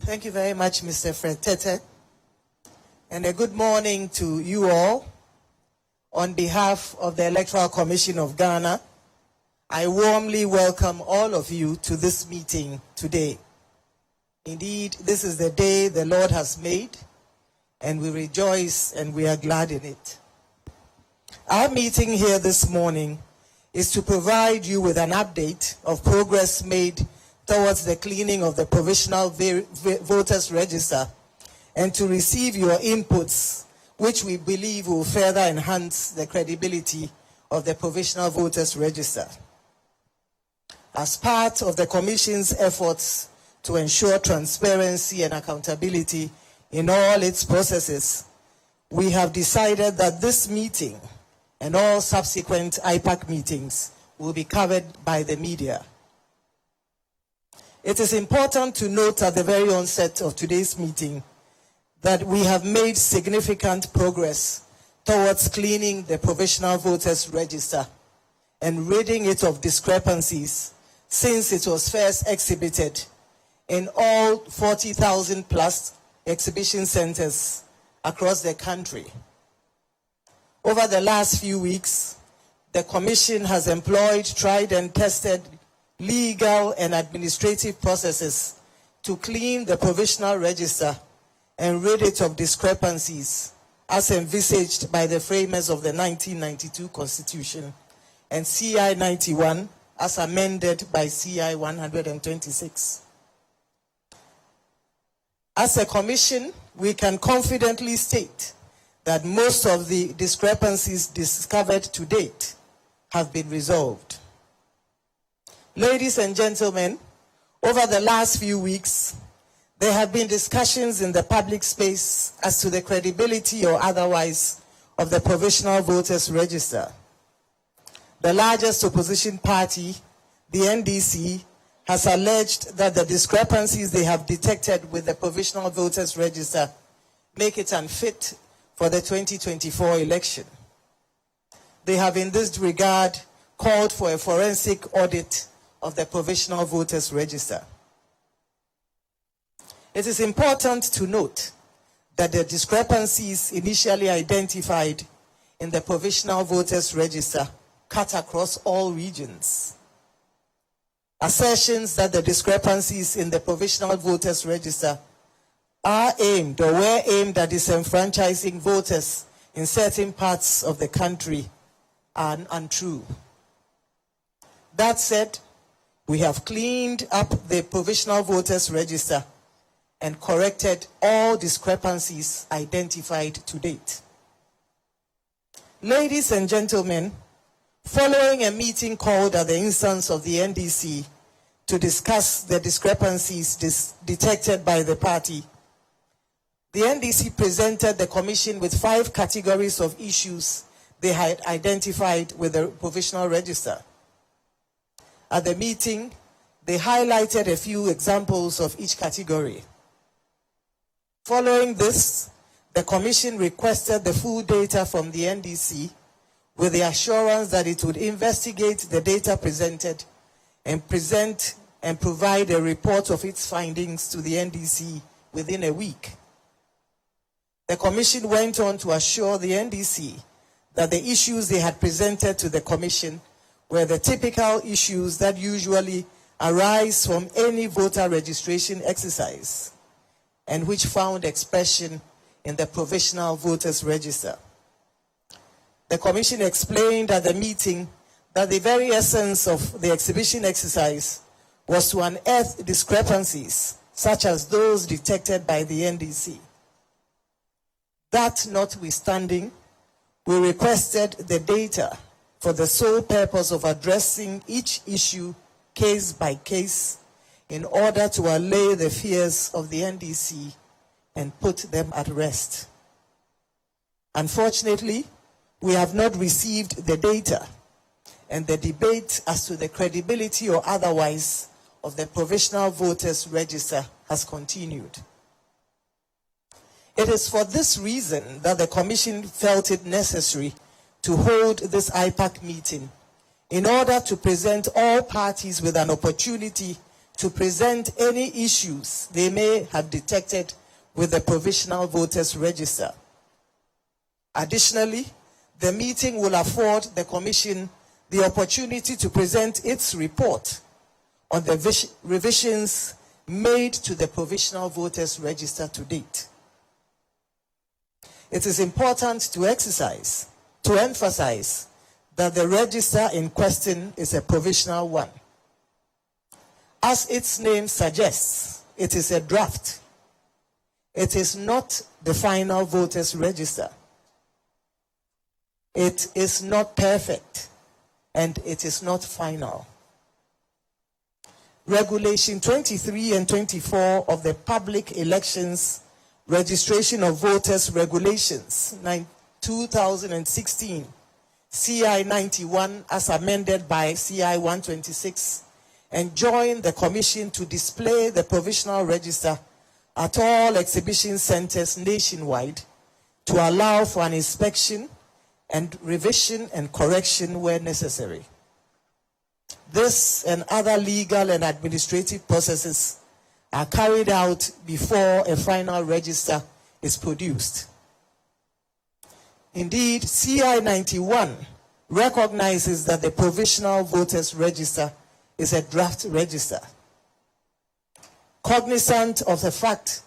Thank you very much, Mr. Fred Tete. And a good morning to you all. On behalf of the Electoral Commission of Ghana, I warmly welcome all of you to this meeting today. Indeed, this is the day the Lord has made, and we rejoice and we are glad in it. Our meeting here this morning is to provide you with an update of progress made towards the cleaning of the provisional voters register and to receive your inputs, which we believe will further enhance the credibility of the provisional voters register. As part of the Commission's efforts to ensure transparency and accountability in all its processes, we have decided that this meeting and all subsequent IPAC meetings will be covered by the media. It is important to note at the very onset of today's meeting that we have made significant progress towards cleaning the provisional voters register and ridding it of discrepancies since it was first exhibited in all 40,000 plus exhibition centers across the country. Over the last few weeks, the Commission has employed tried and tested legal and administrative processes to clean the provisional register and rid it of discrepancies as envisaged by the framers of the 1992 Constitution and CI 91 as amended by CI 126. As a Commission, we can confidently state that most of the discrepancies discovered to date have been resolved. Ladies and gentlemen, over the last few weeks, there have been discussions in the public space as to the credibility or otherwise of the provisional voters register. The largest opposition party, the NDC, has alleged that the discrepancies they have detected with the provisional voters register make it unfit for the 2024 election. They have in this regard called for a forensic audit of the provisional voters register. It is important to note that the discrepancies initially identified in the provisional voters register cut across all regions. Assertions that the discrepancies in the provisional voters register are aimed or were aimed at disenfranchising voters in certain parts of the country are untrue. That said, we have cleaned up the provisional voters register and corrected all discrepancies identified to date. Ladies and gentlemen, following a meeting called at the instance of the NDC to discuss the discrepancies detected by the party, the NDC presented the Commission with 5 categories of issues they had identified with the provisional register. At the meeting, they highlighted a few examples of each category. Following this, the Commission requested the full data from the NDC with the assurance that it would investigate the data presented and present and provide a report of its findings to the NDC within a week. The Commission went on to assure the NDC that the issues they had presented to the Commission were the typical issues that usually arise from any voter registration exercise and which found expression in the provisional voters register. The Commission explained at the meeting that the very essence of the exhibition exercise was to unearth discrepancies such as those detected by the NDC. That notwithstanding, we requested the data for the sole purpose of addressing each issue case by case in order to allay the fears of the NDC and put them at rest. Unfortunately, we have not received the data, and the debate as to the credibility or otherwise of the provisional voters register has continued. It is for this reason that the Commission felt it necessary to hold this IPAC meeting in order to present all parties with an opportunity to present any issues they may have detected with the provisional voters register. Additionally, the meeting will afford the Commission the opportunity to present its report on the revisions made to the provisional voters register to date. It is important to emphasize that the register in question is a provisional one. As its name suggests, it is a draft. It is not the final voters register. It is not perfect, and it is not final. Regulation 23 and 24 of the Public Elections Registration of Voters Regulations 2016, CI 91 as amended by CI 126, enjoin the Commission to display the provisional register at all exhibition centers nationwide to allow for an inspection and revision and correction where necessary. This and other legal and administrative processes are carried out before a final register is produced. Indeed, CI 91 recognizes that the provisional voters register is a draft register. Cognizant of the fact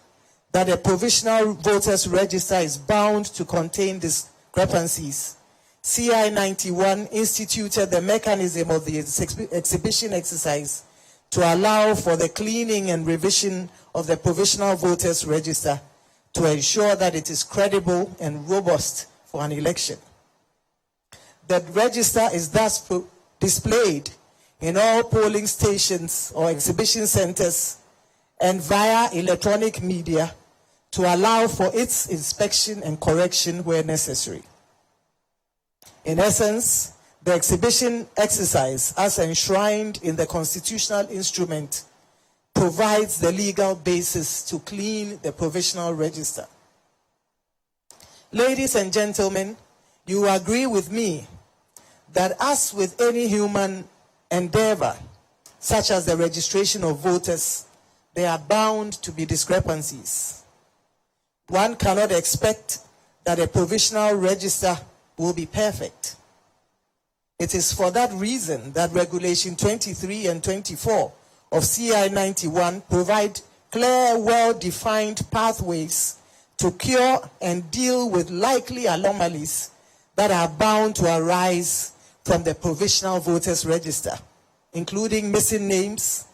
that a provisional voters register is bound to contain discrepancies, CI 91 instituted the mechanism of the exhibition exercise to allow for the cleaning and revision of the provisional voters register to ensure that it is credible and robust for an election. The register is thus displayed in all polling stations or exhibition centers and via electronic media to allow for its inspection and correction where necessary. In essence, the exhibition exercise, as enshrined in the constitutional instrument, provides the legal basis to clean the provisional register. Ladies and gentlemen, you agree with me that as with any human endeavor, such as the registration of voters, there are bound to be discrepancies. One cannot expect that a provisional register will be perfect. It is for that reason that Regulation 23 and 24 of CI 91 provide clear, well-defined pathways to cure and deal with likely anomalies that are bound to arise from the provisional voters register, including missing names,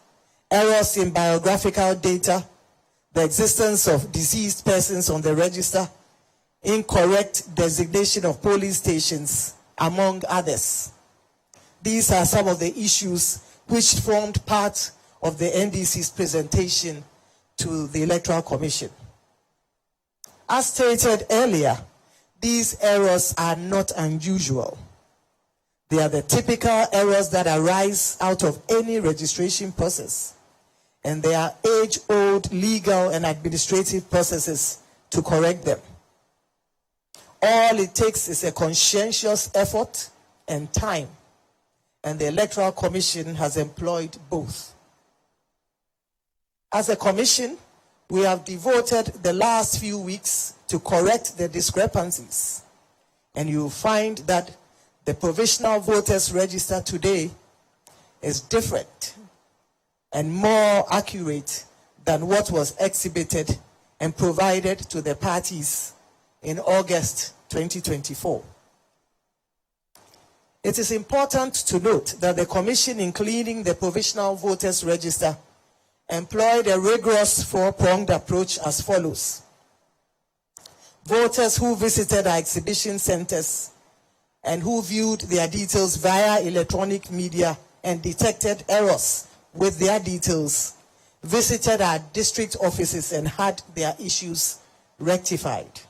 errors in biographical data, the existence of deceased persons on the register, incorrect designation of polling stations, among others. These are some of the issues which formed part of the NDC's presentation to the Electoral Commission. As stated earlier, these errors are not unusual. They are the typical errors that arise out of any registration process, and they are age-old legal and administrative processes to correct them. All it takes is a conscientious effort and time, and the Electoral Commission has employed both. As a commission, we have devoted the last few weeks to correct the discrepancies, and you will find that the provisional voters register today is different and more accurate than what was exhibited and provided to the parties in August 2024. It is important to note that the Commission, in cleaning the provisional voters register, employed a rigorous four-pronged approach as follows. Voters who visited our exhibition centers and who viewed their details via electronic media and detected errors with their details visited our district offices and had their issues rectified.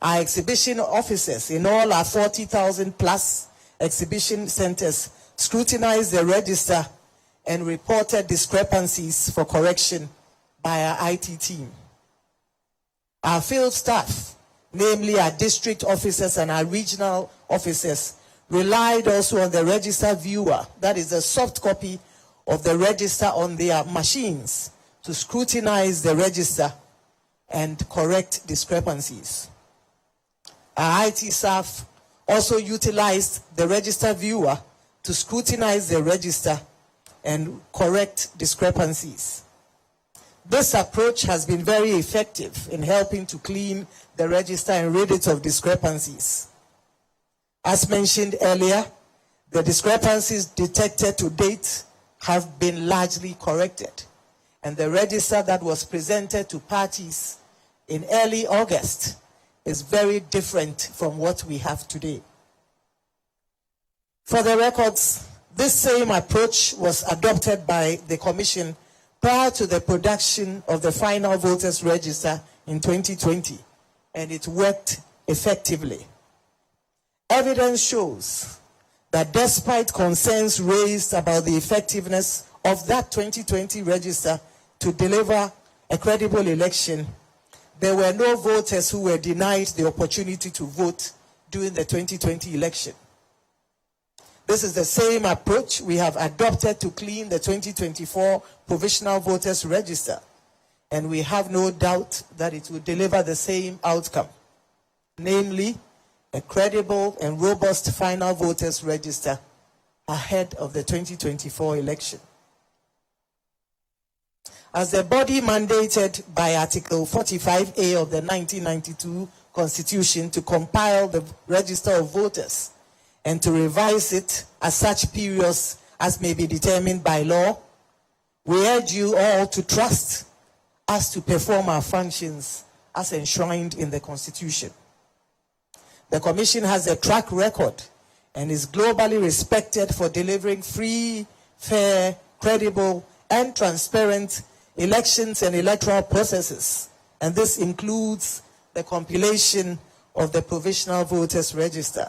Our exhibition officers in all our 40,000 plus exhibition centers scrutinized the register and reported discrepancies for correction by our IT team. Our field staff, namely our district officers and our regional officers, relied also on the register viewer, that is a soft copy of the register on their machines to scrutinize the register and correct discrepancies. Our IT staff also utilized the register viewer to scrutinize the register and correct discrepancies. This approach has been very effective in helping to clean the register and rid it of discrepancies. As mentioned earlier, the discrepancies detected to date have been largely corrected, and the register that was presented to parties in early August is very different from what we have today. For the records, this same approach was adopted by the Commission prior to the production of the final voters register in 2020, and it worked effectively. Evidence shows that despite concerns raised about the effectiveness of that 2020 register to deliver a credible election, there were no voters who were denied the opportunity to vote during the 2020 election. This is the same approach we have adopted to clean the 2024 provisional voters register, and we have no doubt that it will deliver the same outcome, namely a credible and robust final voters register ahead of the 2024 election. As the body mandated by Article 45A of the 1992 Constitution to compile the register of voters and to revise it at such periods as may be determined by law, we urge you all to trust us to perform our functions as enshrined in the Constitution. The Commission has a track record and is globally respected for delivering free, fair, credible, and transparent elections and electoral processes, and this includes the compilation of the provisional voters register.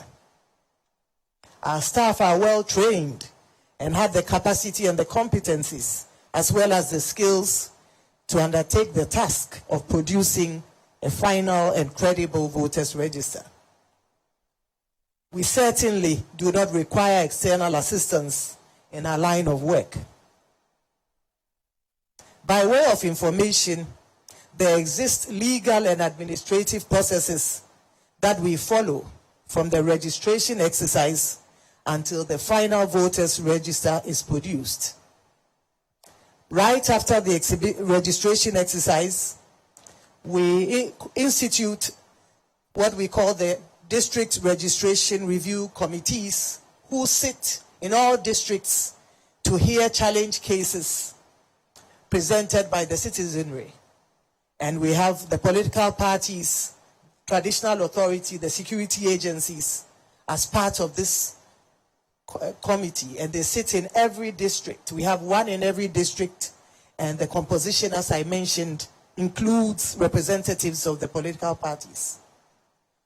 Our staff are well trained and have the capacity and the competencies, as well as the skills, to undertake the task of producing a final and credible voters register. We certainly do not require external assistance in our line of work. By way of information, there exist legal and administrative processes that we follow from the registration exercise until the final voters register is produced. Right after the registration exercise, we institute what we call the district registration review committees, who sit in all districts to hear challenge cases presented by the citizenry. And we have the political parties, traditional authority, the security agencies as part of this committee, and they sit in every district. We have one in every district, and the composition, as I mentioned, includes representatives of the political parties.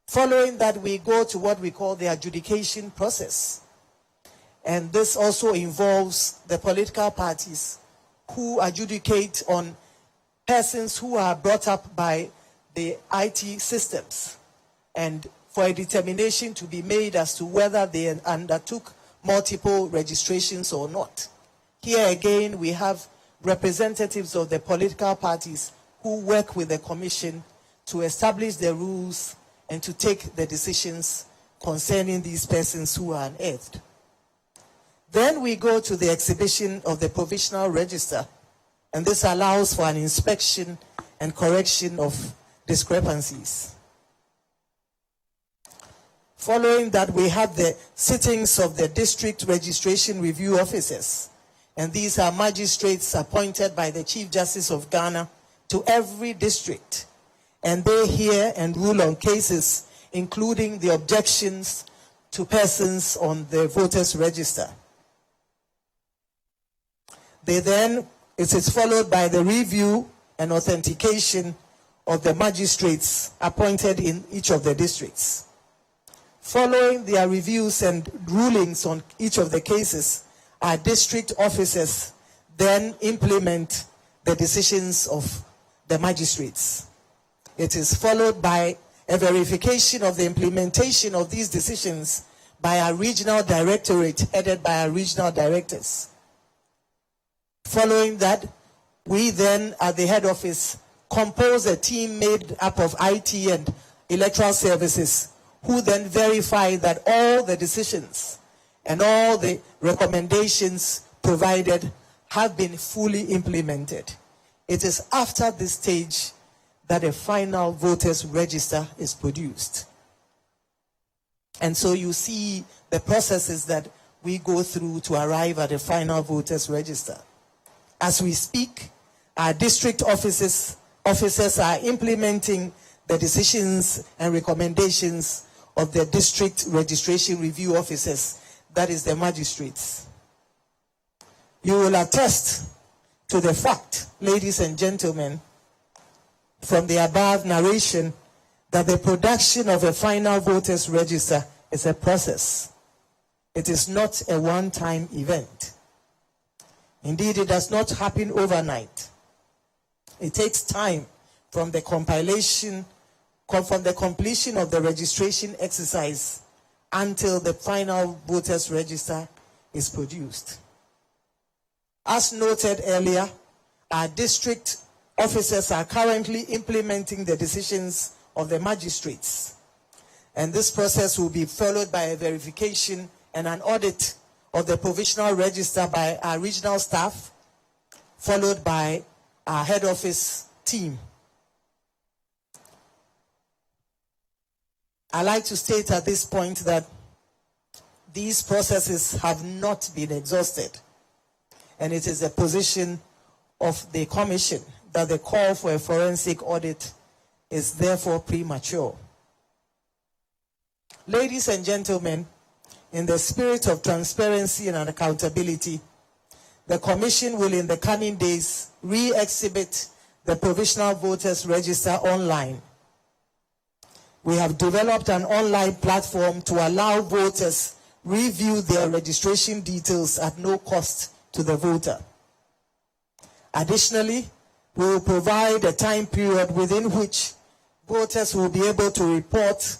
Following that, we go to what we call the adjudication process. And this also involves the political parties who adjudicate on persons who are brought up by the IT systems, and for a determination to be made as to whether they undertook multiple registrations or not. Here again, we have representatives of the political parties who work with the Commission to establish the rules and to take the decisions concerning these persons who are unearthed. Then we go to the exhibition of the provisional register, and this allows for an inspection and correction of discrepancies. Following that, we have the sittings of the district registration review officers, and these are magistrates appointed by the Chief Justice of Ghana to every district, and they hear and rule on cases including the objections to persons on the voters register. It is followed by the review and authentication of the magistrates appointed in each of the districts. Following their reviews and rulings on each of the cases, our district officers then implement the decisions of the magistrates. It is followed by a verification of the implementation of these decisions by our regional directorate, headed by our regional directors. Following that, we then, at the head office, compose a team made up of IT and electoral services, who then verify that all the decisions and all the recommendations provided have been fully implemented. It is after this stage that a final voters register is produced. And so you see the processes that we go through to arrive at a final voters register. As we speak, our district officers are implementing the decisions and recommendations of the district registration review officers, that is the magistrates. You will attest to the fact, ladies and gentlemen, from the above narration, that the production of a final voters register is a process. It is not a one-time event. Indeed, it does not happen overnight. It takes time from the completion of the registration exercise until the final voters register is produced. As noted earlier, our district officers are currently implementing the decisions of the magistrates. And this process will be followed by a verification and an audit of the provisional register by our regional staff, followed by our head office team. I like to state at this point that these processes have not been exhausted, and it is a position of the Commission that the call for a forensic audit is therefore premature. Ladies and gentlemen, in the spirit of transparency and accountability, the Commission will in the coming days re-exhibit the provisional voters register online. We have developed an online platform to allow voters review their registration details at no cost to the voter. Additionally, we will provide a time period within which voters will be able to report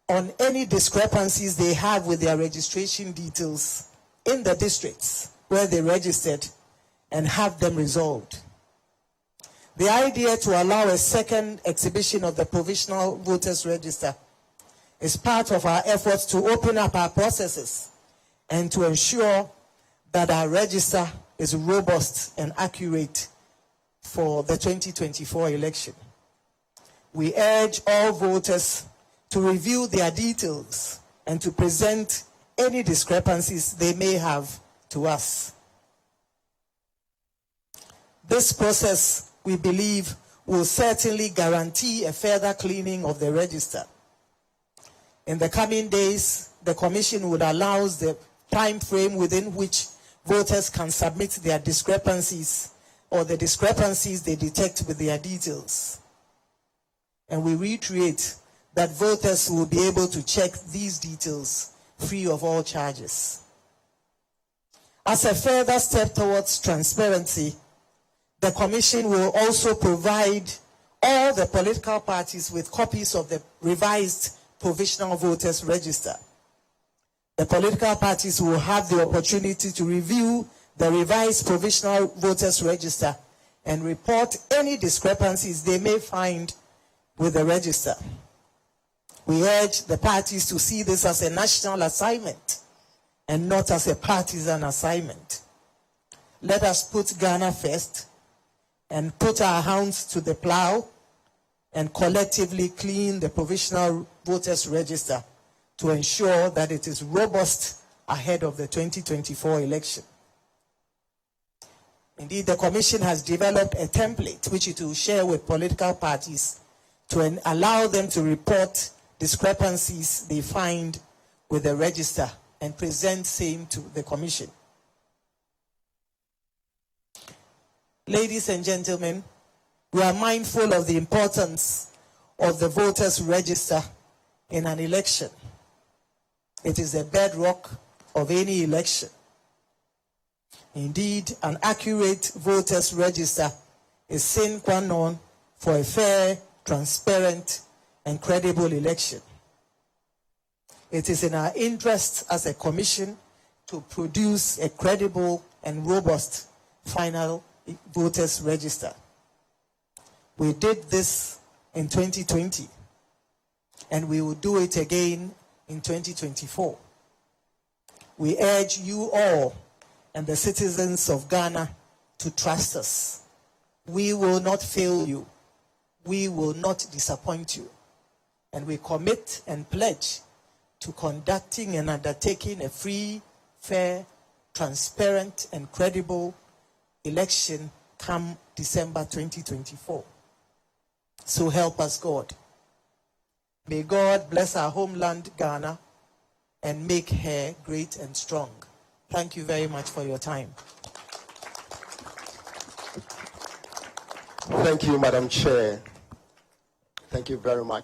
on any discrepancies they have with their registration details in the districts where they registered and have them resolved. The idea to allow a second exhibition of the provisional voters register is part of our efforts to open up our processes and to ensure that our register is robust and accurate for the 2024 election. We urge all voters to review their details and to present any discrepancies they may have to us. This process, we believe, will certainly guarantee a further cleaning of the register. In the coming days, the Commission would allow the time frame within which voters can submit their discrepancies or the discrepancies they detect with their details. And we reiterate that voters will be able to check these details free of all charges. As a further step towards transparency, the Commission will also provide all the political parties with copies of the revised provisional voters register. The political parties will have the opportunity to review the revised provisional voters register and report any discrepancies they may find with the register. We urge the parties to see this as a national assignment and not as a partisan assignment. Let us put Ghana first and put our hands to the plow and collectively clean the provisional voters register to ensure that it is robust ahead of the 2024 election. Indeed, the Commission has developed a template which it will share with political parties to allow them to report discrepancies they find with the register and present same to the Commission. Ladies and gentlemen, we are mindful of the importance of the voters register in an election. It is the bedrock of any election. Indeed, an accurate voters register is sine qua non for a fair, transparent, and credible election. It is in our interest as a commission to produce a credible and robust final voters register. We did this in 2020, and we will do it again in 2024. We urge you all and the citizens of Ghana to trust us. We will not fail you. We will not disappoint you. And we commit and pledge to conducting and undertaking a free, fair, transparent, and credible election come December 2024. So help us, God. May God bless our homeland, Ghana, and make her great and strong. Thank you very much for your time. Thank you, Madam Chair. Thank you very much.